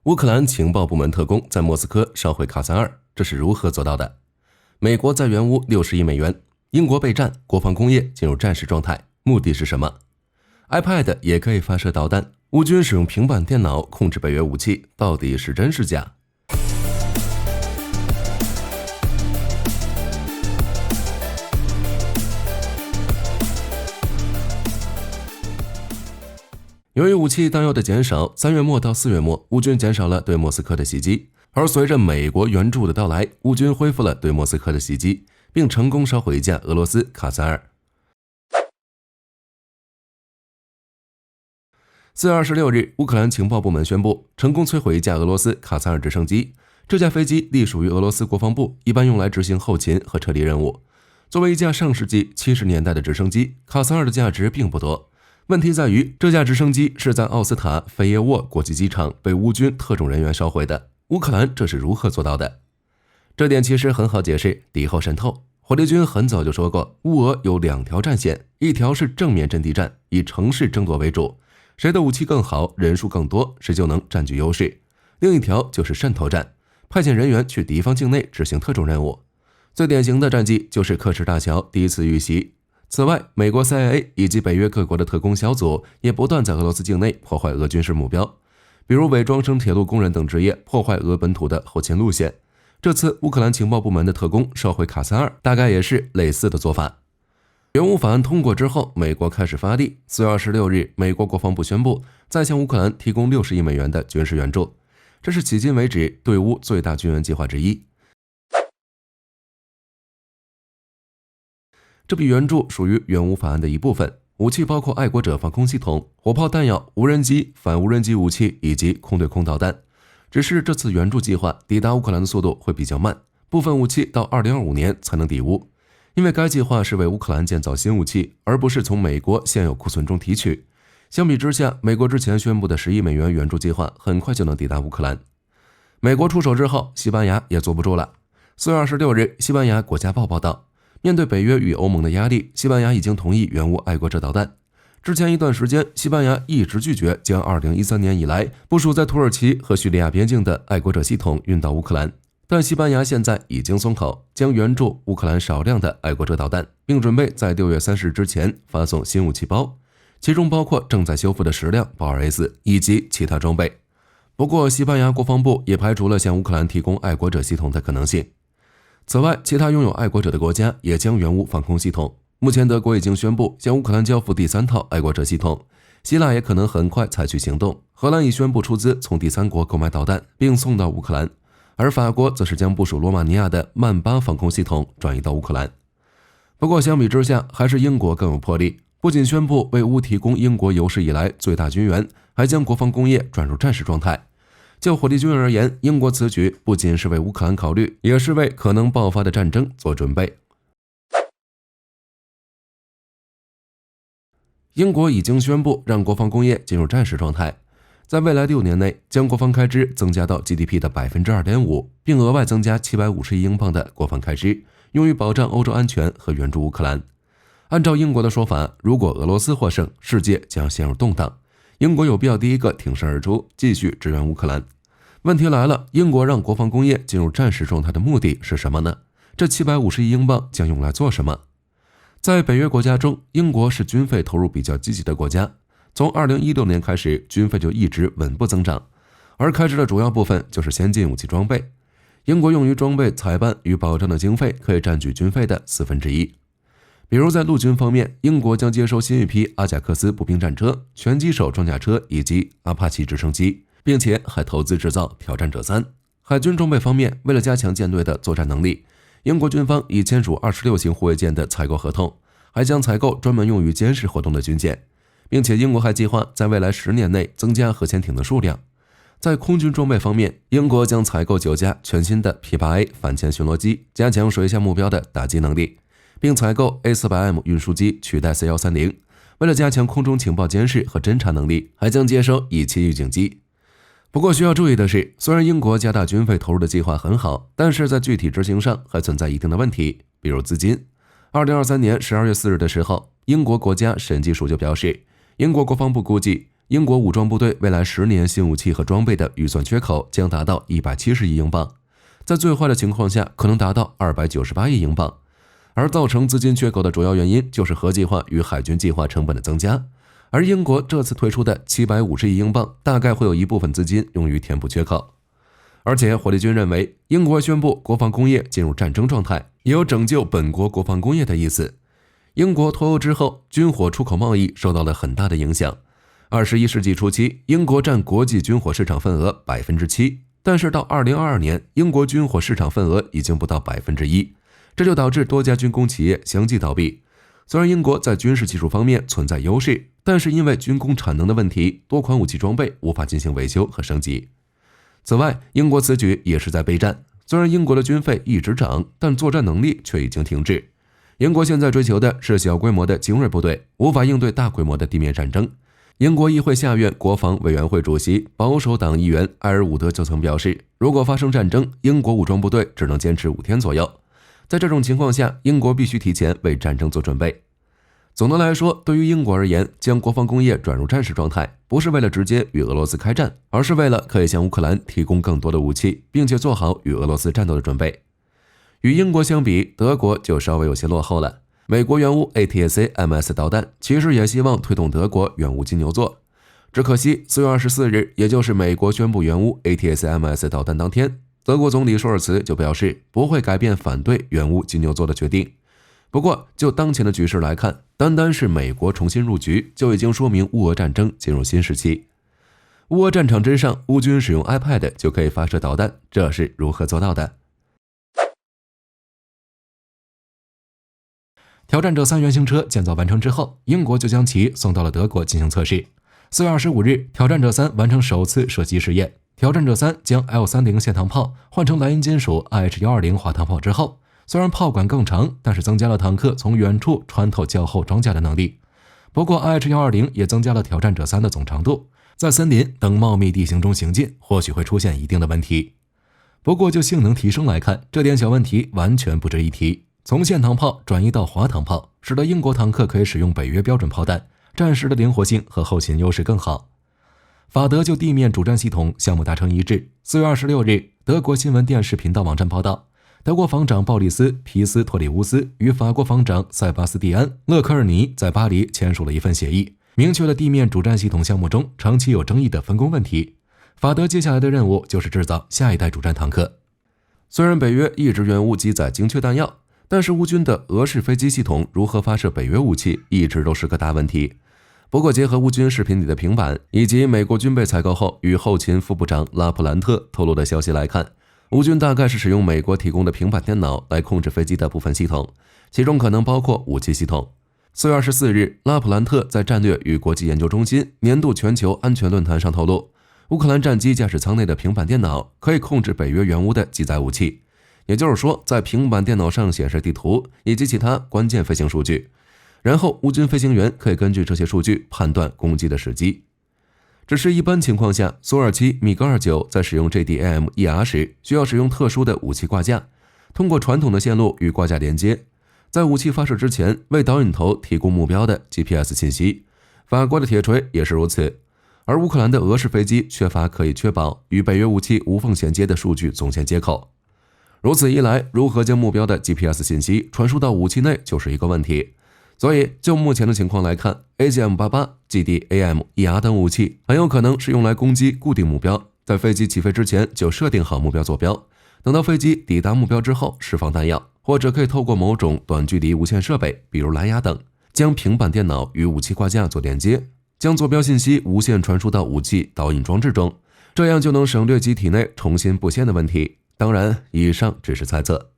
乌克兰情报部门特工在莫斯科烧毁卡萨尔，这是如何做到的？美国在援乌60亿美元，英国备战，国防工业进入战时状态，目的是什么？ iPad 也可以发射导弹，乌军使用平板电脑控制北约武器，到底是真是假？由于武器弹药的减少，3月末到4月末，乌军减少了对莫斯科的袭击，而随着美国援助的到来，乌军恢复了对莫斯科的袭击，并成功烧毁一架俄罗斯卡萨尔。4月26日，乌克兰情报部门宣布成功摧毁一架俄罗斯卡萨尔直升机。这架飞机隶属于俄罗斯国防部，一般用来执行后勤和撤离任务。作为一架上世纪70年代的直升机，卡萨尔的价值并不多。问题在于，这架直升机是在奥斯塔菲耶沃国际机场被乌军特种人员烧毁的。乌克兰这是如何做到的？这点其实很好解释，敌后渗透。火力军很早就说过，乌俄有2条战线，一条是正面阵地战，以城市争夺为主，谁的武器更好，人数更多，谁就能占据优势。另一条就是渗透战，派遣人员去敌方境内执行特种任务。最典型的战绩就是克什大桥第一次遇袭。此外，美国 CIA 以及北约各国的特工小组也不断在俄罗斯境内破坏俄军事目标，比如伪装成铁路工人等职业，破坏俄本土的后勤路线。这次乌克兰情报部门的特工烧毁卡萨尔，大概也是类似的做法。援乌法案通过之后，美国开始发力。4月26日，美国国防部宣布再向乌克兰提供60亿美元的军事援助，这是迄今为止对乌最大军援计划之一。这笔援助属于援乌法案的一部分，武器包括爱国者防空系统、火炮弹药、无人机、反无人机武器以及空对空导弹。只是这次援助计划抵达乌克兰的速度会比较慢，部分武器到2025年才能抵乌，因为该计划是为乌克兰建造新武器，而不是从美国现有库存中提取。相比之下，美国之前宣布的10亿美元援助计划很快就能抵达乌克兰。美国出手之后，西班牙也坐不住了。4月26日，西班牙国家报报道，面对北约与欧盟的压力，西班牙已经同意援乌爱国者导弹。之前一段时间，西班牙一直拒绝将2013年以来部署在土耳其和叙利亚边境的爱国者系统运到乌克兰，但西班牙现在已经松口，将援助乌克兰少量的爱国者导弹，并准备在6月30日之前发送新武器包，其中包括正在修复的10辆豹 2S 以及其他装备。不过，西班牙国防部也排除了向乌克兰提供爱国者系统的可能性。此外，其他拥有爱国者的国家也将援乌防空系统。目前德国已经宣布向乌克兰交付第3套爱国者系统，希腊也可能很快采取行动，荷兰已宣布出资从第3国购买导弹并送到乌克兰，而法国则是将部署罗马尼亚的曼巴防空系统转移到乌克兰。不过相比之下，还是英国更有魄力，不仅宣布为乌提供英国有史以来最大军援，还将国防工业转入战时状态。就火力军而言，英国此举不仅是为乌克兰考虑，也是为可能爆发的战争做准备。英国已经宣布让国防工业进入战时状态，在未来6年内将国防开支增加到 GDP 的 2.5%， 并额外增加750亿英镑的国防开支，用于保障欧洲安全和援助乌克兰。按照英国的说法，如果俄罗斯获胜，世界将陷入动荡，英国有必要第一个挺身而出，继续支援乌克兰。问题来了，英国让国防工业进入战时状态的目的是什么呢？这750亿英镑将用来做什么？在北约国家中，英国是军费投入比较积极的国家，从2016年开始，军费就一直稳步增长，而开支的主要部分就是先进武器装备。英国用于装备、采办与保障的经费可以占据军费的1/4。比如在陆军方面，英国将接收新一批阿贾克斯步兵战车、拳击手装甲车以及阿帕奇直升机，并且还投资制造挑战者3。海军装备方面，为了加强舰队的作战能力，英国军方已签署26型护卫舰的采购合同，还将采购专门用于监视活动的军舰，并且英国还计划在未来10年内增加核潜艇的数量。在空军装备方面，英国将采购9架全新的 P8A 反潜巡逻机，加强水下目标的打击能力，并采购 A400M 运输机取代 C130。为了加强空中情报监视和侦察能力，还将接收E7预警机。不过需要注意的是，虽然英国加大军费投入的计划很好，但是在具体执行上还存在一定的问题，比如资金。2023年12月4日的时候，英国国家审计署就表示，英国国防部估计英国武装部队未来10年新武器和装备的预算缺口将达到170亿英镑，在最坏的情况下可能达到298亿英镑。而造成资金缺口的主要原因就是核计划与海军计划成本的增加，而英国这次推出的750亿英镑大概会有一部分资金用于填补缺口。而且火力军认为，英国宣布国防工业进入战争状态，也有拯救本国国防工业的意思。英国脱欧之后，军火出口贸易受到了很大的影响。21世纪初期，英国占国际军火市场份额 7%， 但是到2022年，英国军火市场份额已经不到 1%， 这就导致多家军工企业相继倒闭。虽然英国在军事技术方面存在优势，但是因为军工产能的问题，多款武器装备无法进行维修和升级。此外，英国此举也是在备战。虽然英国的军费一直涨，但作战能力却已经停滞。英国现在追求的是小规模的精锐部队，无法应对大规模的地面战争。英国议会下院国防委员会主席保守党议员埃尔伍德就曾表示，如果发生战争，英国武装部队只能坚持5天左右。在这种情况下，英国必须提前为战争做准备。总的来说，对于英国而言，将国防工业转入战时状态，不是为了直接与俄罗斯开战，而是为了可以向乌克兰提供更多的武器，并且做好与俄罗斯战斗的准备。与英国相比，德国就稍微有些落后了。美国援乌 ATACMS 导弹其实也希望推动德国援乌金牛座，只可惜4月24日，也就是美国宣布援乌 ATACMS 导弹当天，德国总理舒尔茨就表示不会改变反对援乌金牛座的决定。不过就当前的局势来看，单单是美国重新入局，就已经说明乌俄战争进入新时期。乌俄战场之上，乌军使用 iPad 就可以发射导弹，这是如何做到的？挑战者3原型车建造完成之后，英国就将其送到了德国进行测试。4月25日，挑战者3完成首次射击试验。挑战者3将 L30 线膛炮换成莱茵金属 IH-120 滑膛炮之后，虽然炮管更长，但是增加了坦克从远处穿透较厚装甲的能力。不过 IH-120 也增加了挑战者3的总长度，在森林等茂密地形中行进，或许会出现一定的问题。不过就性能提升来看，这点小问题完全不值一提。从线膛炮转移到滑膛炮，使得英国坦克可以使用北约标准炮弹，战时的灵活性和后勤优势更好。法德就地面主战系统项目达成一致。4月26日，德国新闻电视频道网站报道，德国防长鲍里斯·皮斯托里乌斯与法国防长塞巴斯蒂安·勒科尔尼在巴黎签署了一份协议，明确了地面主战系统项目中长期有争议的分工问题。法德接下来的任务就是制造下一代主战坦克。虽然北约一直援乌机载精确弹药，但是乌军的俄式飞机系统如何发射北约武器一直都是个大问题。不过结合乌军视频里的平板以及美国军备采购后与后勤副部长拉普兰特透露的消息来看，乌军大概是使用美国提供的平板电脑来控制飞机的部分系统，其中可能包括武器系统。4月24日，拉普兰特在战略与国际研究中心年度全球安全论坛上透露，乌克兰战机驾驶舱内的平板电脑可以控制北约援乌的机载武器。也就是说，在平板电脑上显示地图以及其他关键飞行数据，然后乌军飞行员可以根据这些数据判断攻击的时机。只是一般情况下，苏27米格29在使用 JDAM-ER 时，需要使用特殊的武器挂架，通过传统的线路与挂架连接，在武器发射之前为导引头提供目标的 GPS 信息。法国的铁锤也是如此，而乌克兰的俄式飞机缺乏可以确保与北约武器无缝衔接的数据总线接口。如此一来，如何将目标的 GPS 信息传输到武器内就是一个问题。所以就目前的情况来看， AGM-88、GDAM-ER 等武器很有可能是用来攻击固定目标，在飞机起飞之前就设定好目标坐标，等到飞机抵达目标之后释放弹药，或者可以透过某种短距离无线设备，比如蓝牙等，将平板电脑与武器挂架做连接，将坐标信息无线传输到武器导引装置中，这样就能省略机体内重新布线的问题。当然，以上只是猜测。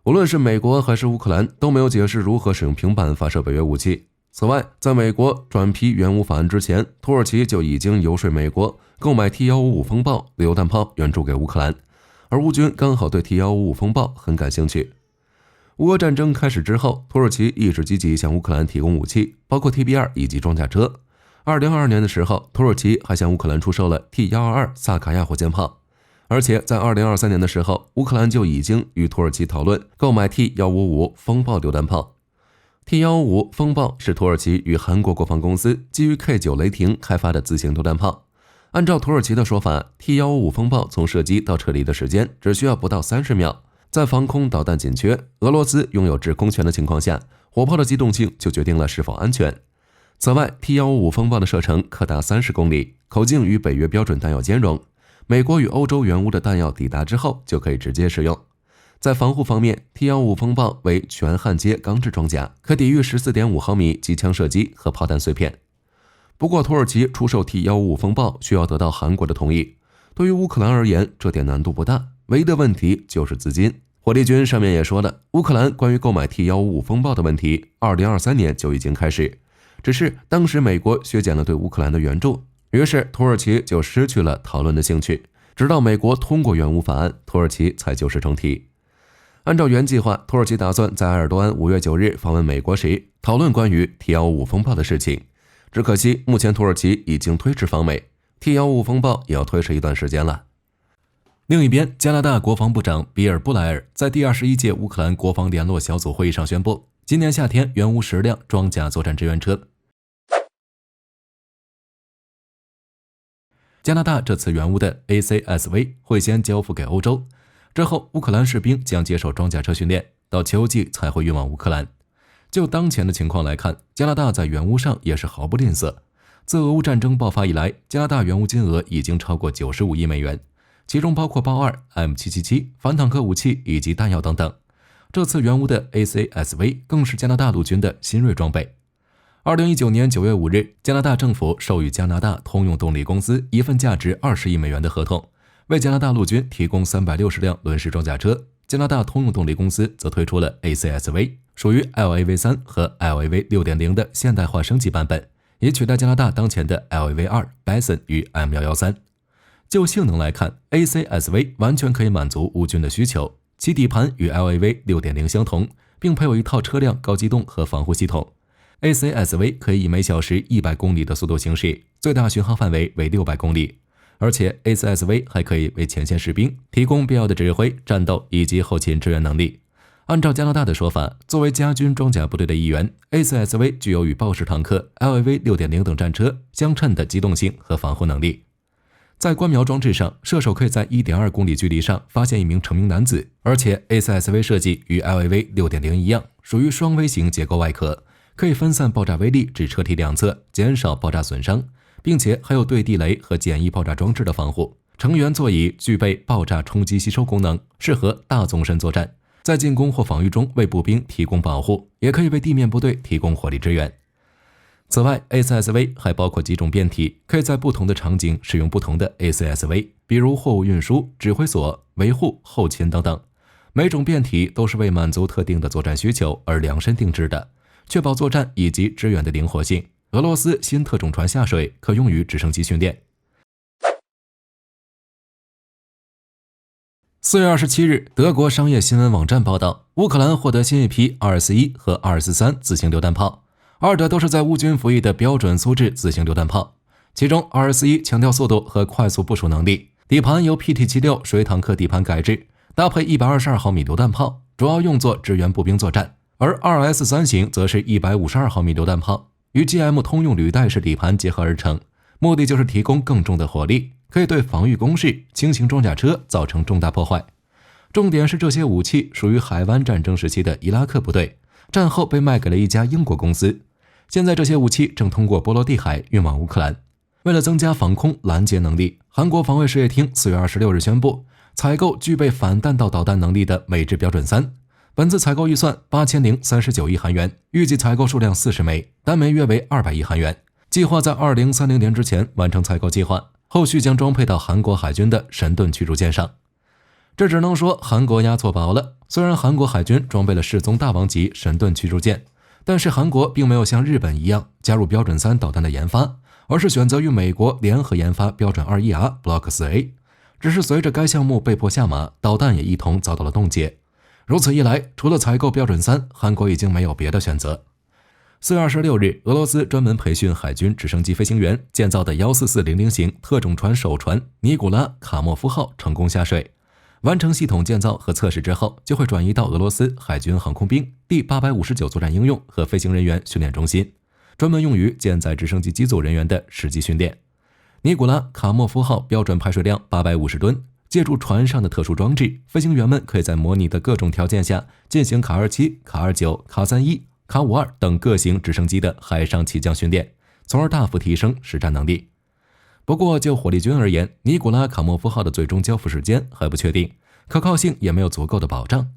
无论是美国还是乌克兰都没有解释如何使用平板发射北约武器。此外，在美国转批援乌法案之前，土耳其就已经游说美国购买 T155 风暴榴弹炮援助给乌克兰，而乌军刚好对 T155 风暴很感兴趣。乌俄战争开始之后，土耳其一直积极向乌克兰提供武器，包括 TB2 以及装甲车。2022年的时候，土耳其还向乌克兰出售了 T122 萨卡亚火箭炮。而且在2023年的时候，乌克兰就已经与土耳其讨论购买 T155 风暴榴弹炮。T155风暴是土耳其与韩国国防公司基于 K9 雷霆开发的自行榴弹炮。按照土耳其的说法， T155风暴从射击到撤离的时间只需要不到30秒。在防空导弹紧缺、俄罗斯拥有制空权的情况下，火炮的机动性就决定了是否安全。此外， T155风暴的射程可达30公里，口径与北约标准弹药兼容。美国与欧洲援乌的弹药抵达之后就可以直接使用。在防护方面， T155风暴为全焊接钢制装甲，可抵御 14.5 毫米机枪射击和炮弹碎片。不过，土耳其出售 T155风暴需要得到韩国的同意。对于乌克兰而言，这点难度不大，唯一的问题就是资金。火力军上面也说了，乌克兰关于购买 T155风暴的问题2023年就已经开始，只是当时美国削减了对乌克兰的援助，于是土耳其就失去了讨论的兴趣。直到美国通过援乌法案，土耳其才旧事重提。按照原计划，土耳其打算在埃尔多安5月9日访问美国时讨论关于 T155风暴的事情。只可惜，目前土耳其已经推迟访美， T155风暴也要推迟一段时间了。另一边，加拿大国防部长比尔·布莱尔在第21届乌克兰国防联络小组会议上宣布，今年夏天援乌10辆装甲作战支援车。加拿大这次援乌的 ACSV 会先交付给欧洲，之后乌克兰士兵将接受装甲车训练，到秋季才会运往乌克兰。就当前的情况来看，加拿大在援乌上也是毫不吝啬。自俄乌战争爆发以来，加拿大援乌金额已经超过95亿美元，其中包括豹2、M777、反坦克武器以及弹药等等。这次援乌的 ACSV 更是加拿大陆军的新锐装备。2019年9月5日，加拿大政府授予加拿大通用动力公司一份价值20亿美元的合同，为加拿大陆军提供360辆轮式装甲车。加拿大通用动力公司则推出了 ACSV， 属于 LAV3 和 LAV 6.0 的现代化升级版本，以取代加拿大当前的 LAV2、Bison 与 M113。就性能来看， ACSV 完全可以满足乌军的需求，其底盘与 LAV 6.0 相同，并配有一套车辆高机动和防护系统。ACSV 可以以每小时100公里的速度行驶，最大巡航范围为600公里。而且 ACSV 还可以为前线士兵提供必要的指挥、战斗以及后勤支援能力。按照加拿大的说法，作为加军装甲部队的一员， ACSV 具有与豹式坦克、LAV 6.0 等战车相称的机动性和防护能力。在观瞄装置上，射手可以在 1.2 公里距离上发现一名成名男子，而且 ACSV 设计与 LAV 6.0 一样，属于双 V 型结构外壳，可以分散爆炸威力至车体两侧，减少爆炸损伤，并且还有对地雷和简易爆炸装置的防护。成员座椅具备爆炸冲击吸收功能，适合大纵深作战，在进攻或防御中为步兵提供保护，也可以为地面部队提供火力支援。此外， ACSV 还包括几种变体，可以在不同的场景使用不同的 ACSV， 比如货物运输、指挥所、维护、后勤等等。每种变体都是为满足特定的作战需求而量身定制的，确保作战以及支援的灵活性。俄罗斯新特种船下水可用于直升机训练。4月27日，德国商业新闻网站报道，乌克兰获得新一批241和243自行榴弹炮，二者都是在乌军服役的标准苏制自行榴弹炮。其中241强调速度和快速部署能力，底盘由 PT76 水坦克底盘改制，搭配122毫米榴弹炮，主要用作支援步兵作战。而 2S3 型则是152毫米榴弹炮，与 GM 通用履带式底盘结合而成，目的就是提供更重的火力，可以对防御工事、轻型装甲车造成重大破坏。重点是这些武器属于海湾战争时期的伊拉克部队，战后被卖给了一家英国公司。现在这些武器正通过波罗的海运往乌克兰。为了增加防空拦截能力，韩国防卫事业厅4月26日宣布，采购具备反弹道导弹能力的美制标准3。本次采购预算8039亿韩元，预计采购数量40枚，单枚约为200亿韩元。计划在2030年之前完成采购计划，后续将装配到韩国海军的神盾驱逐舰上。这只能说韩国押错宝了。虽然韩国海军装备了世宗大王级神盾驱逐舰，但是韩国并没有像日本一样加入标准3导弹的研发，而是选择与美国联合研发标准 21R Block 4A。只是随着该项目被迫下马，导弹也一同遭到了冻结。如此一来，除了采购标准3，韩国已经没有别的选择。4月26日，俄罗斯专门培训海军直升机飞行员建造的14400型特种船首船尼古拉卡莫夫号成功下水。完成系统建造和测试之后，就会转移到俄罗斯海军航空兵第859作战应用和飞行人员训练中心，专门用于舰载直升机机组人员的实际训练。尼古拉·卡莫夫号标准排水量850吨，借助船上的特殊装置，飞行员们可以在模拟的各种条件下进行卡27、卡29、卡31、卡52等各型直升机的海上起降训练，从而大幅提升实战能力。不过就火力军而言，尼古拉·卡莫夫号的最终交付时间还不确定，可靠性也没有足够的保障。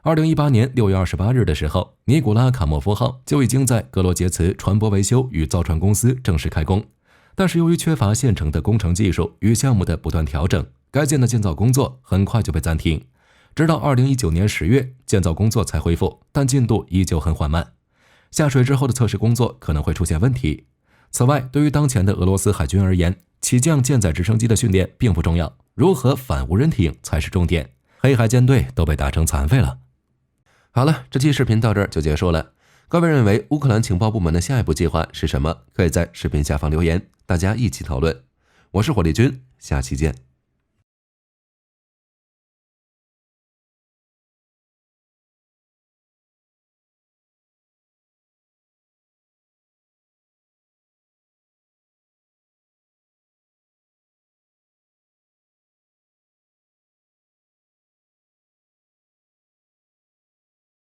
2018年6月28日的时候，尼古拉·卡莫夫号就已经在格罗杰茨船舶维修与造船公司正式开工，但是由于缺乏现成的工程技术与项目的不断调整，该舰的建造工作很快就被暂停，直到2019年10月，建造工作才恢复，但进度依旧很缓慢。下水之后的测试工作可能会出现问题。此外，对于当前的俄罗斯海军而言，起降舰载直升机的训练并不重要，如何反无人艇才是重点。黑海舰队都被打成残废了。好了，这期视频到这儿就结束了。各位认为乌克兰情报部门的下一步计划是什么？可以在视频下方留言，大家一起讨论。我是火力军，下期见。